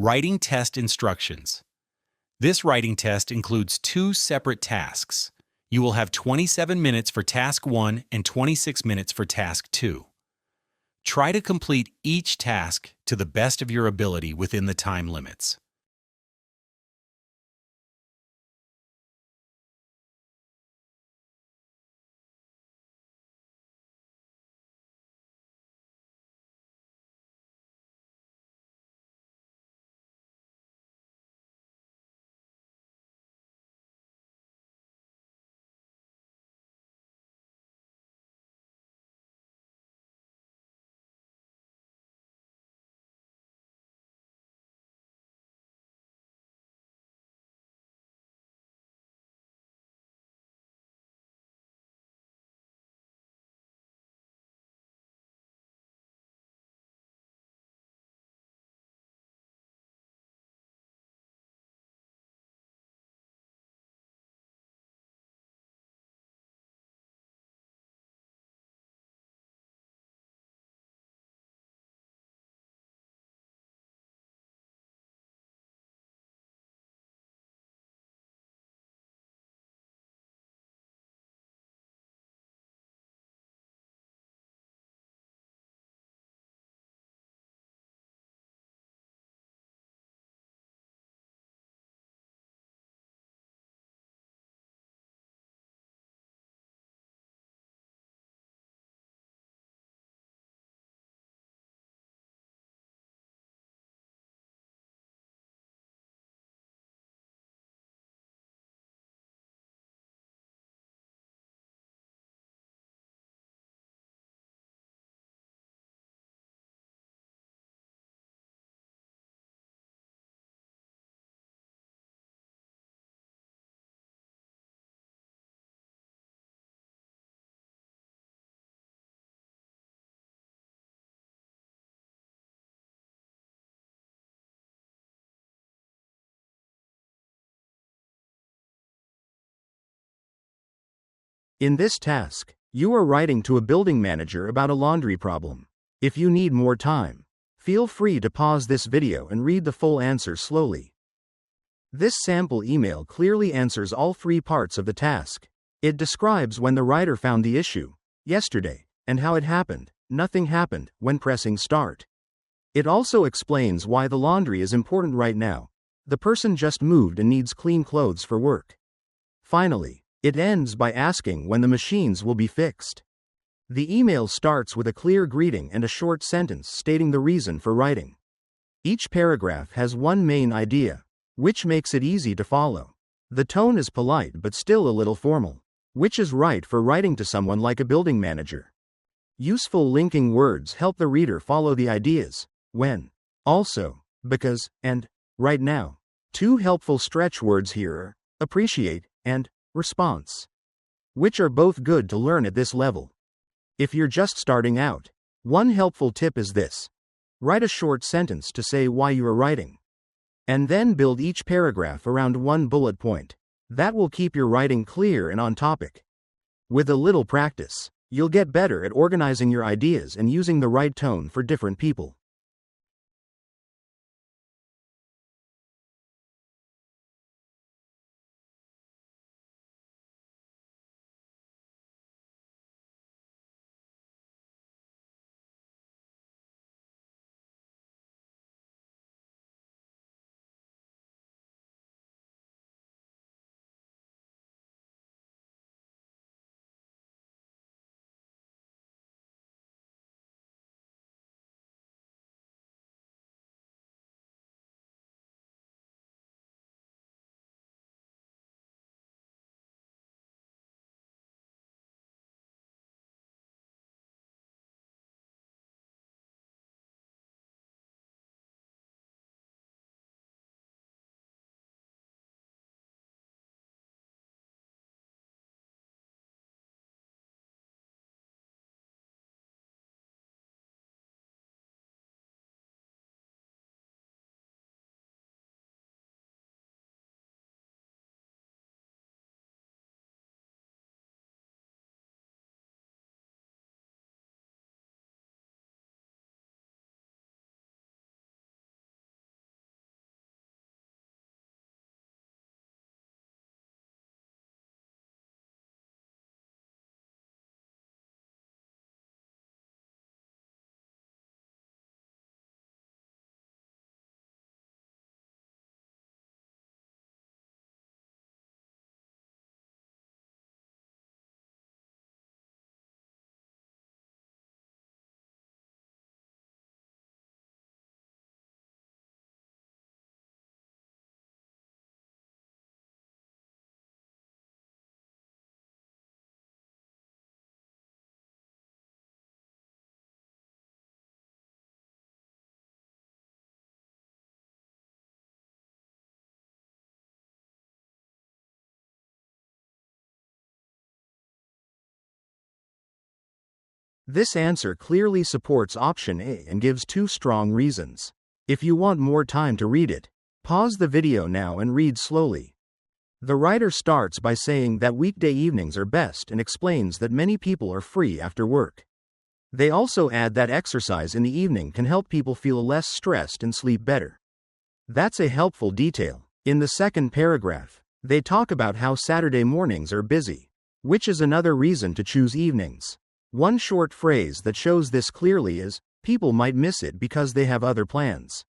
Writing test instructions. This writing test includes two separate tasks. You will have 27 minutes for Task 1 and 26 minutes for Task 2. Try to complete each task to the best of your ability within the time limits. In this task, you are writing to a building manager about a laundry problem. If you need more time, feel free to pause this video and read the full answer slowly. This sample email clearly answers all three parts of the task. It describes when the writer found the issue, yesterday, and how it happened. Nothing happened when pressing start. It also explains why the laundry is important right now. The person just moved and needs clean clothes for work. Finally, it ends by asking when the machines will be fixed. The email starts with a clear greeting and a short sentence stating the reason for writing. Each paragraph has one main idea, which makes it easy to follow. The tone is polite but still a little formal, which is right for writing to someone like a building manager. Useful linking words help the reader follow the ideas: when, also, because, and right now. Two helpful stretch words here are appreciate and response, which are both good to learn at this level. If you're just starting out, one helpful tip is this: write a short sentence to say why you are writing, and then build each paragraph around one bullet point. That will keep your writing clear and on topic. With a little practice, you'll get better at organizing your ideas and using the right tone for different people. This answer clearly supports option A and gives 2 strong reasons. If you want more time to read it, pause the video now and read slowly. The writer starts by saying that weekday evenings are best and explains that many people are free after work. They also add that exercise in the evening can help people feel less stressed and sleep better. That's a helpful detail. In the second paragraph, they talk about how Saturday mornings are busy, which is another reason to choose evenings. One short phrase that shows this clearly is, people might miss it because they have other plans.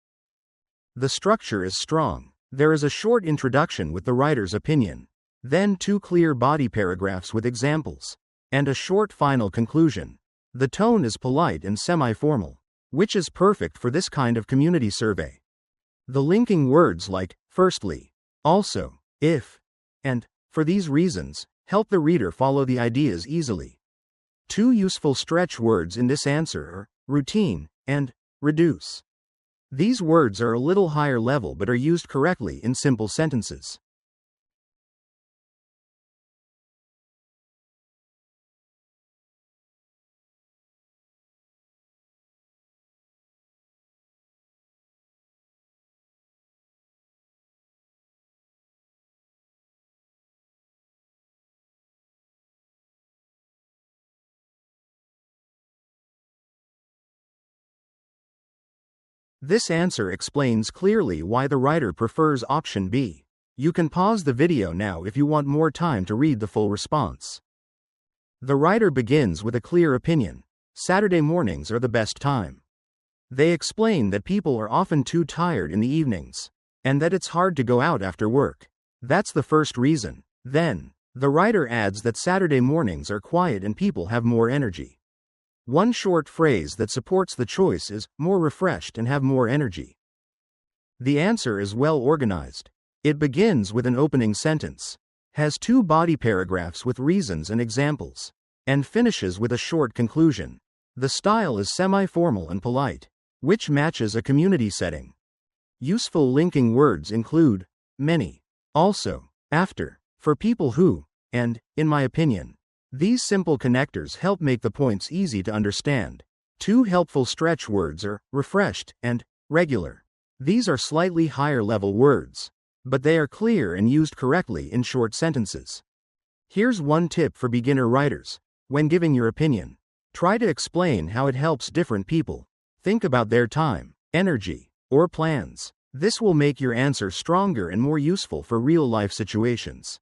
The structure is strong. There is a short introduction with the writer's opinion, then 2 clear body paragraphs with examples, and a short final conclusion. The tone is polite and semi-formal, which is perfect for this kind of community survey. The linking words like, firstly, also, if, and, for these reasons, help the reader follow the ideas easily. 2 useful stretch words in this answer are, routine, and, reduce. These words are a little higher level but are used correctly in simple sentences. This answer explains clearly why the writer prefers option B. You can pause the video now if you want more time to read the full response. The writer begins with a clear opinion. Saturday mornings are the best time. They explain that people are often too tired in the evenings, and that it's hard to go out after work. That's the first reason. Then, the writer adds that Saturday mornings are quiet and people have more energy. One short phrase that supports the choice is, more refreshed and have more energy. The answer is well organized. It begins with an opening sentence, has 2 body paragraphs with reasons and examples, and finishes with a short conclusion. The style is semi-formal and polite, which matches a community setting. Useful linking words include, many, also, after, for people who, and, in my opinion. These simple connectors help make the points easy to understand. 2 helpful stretch words are, refreshed, and, regular. These are slightly higher level words, but they are clear and used correctly in short sentences. Here's one tip for beginner writers. When giving your opinion, try to explain how it helps different people. Think about their time, energy, or plans. This will make your answer stronger and more useful for real-life situations.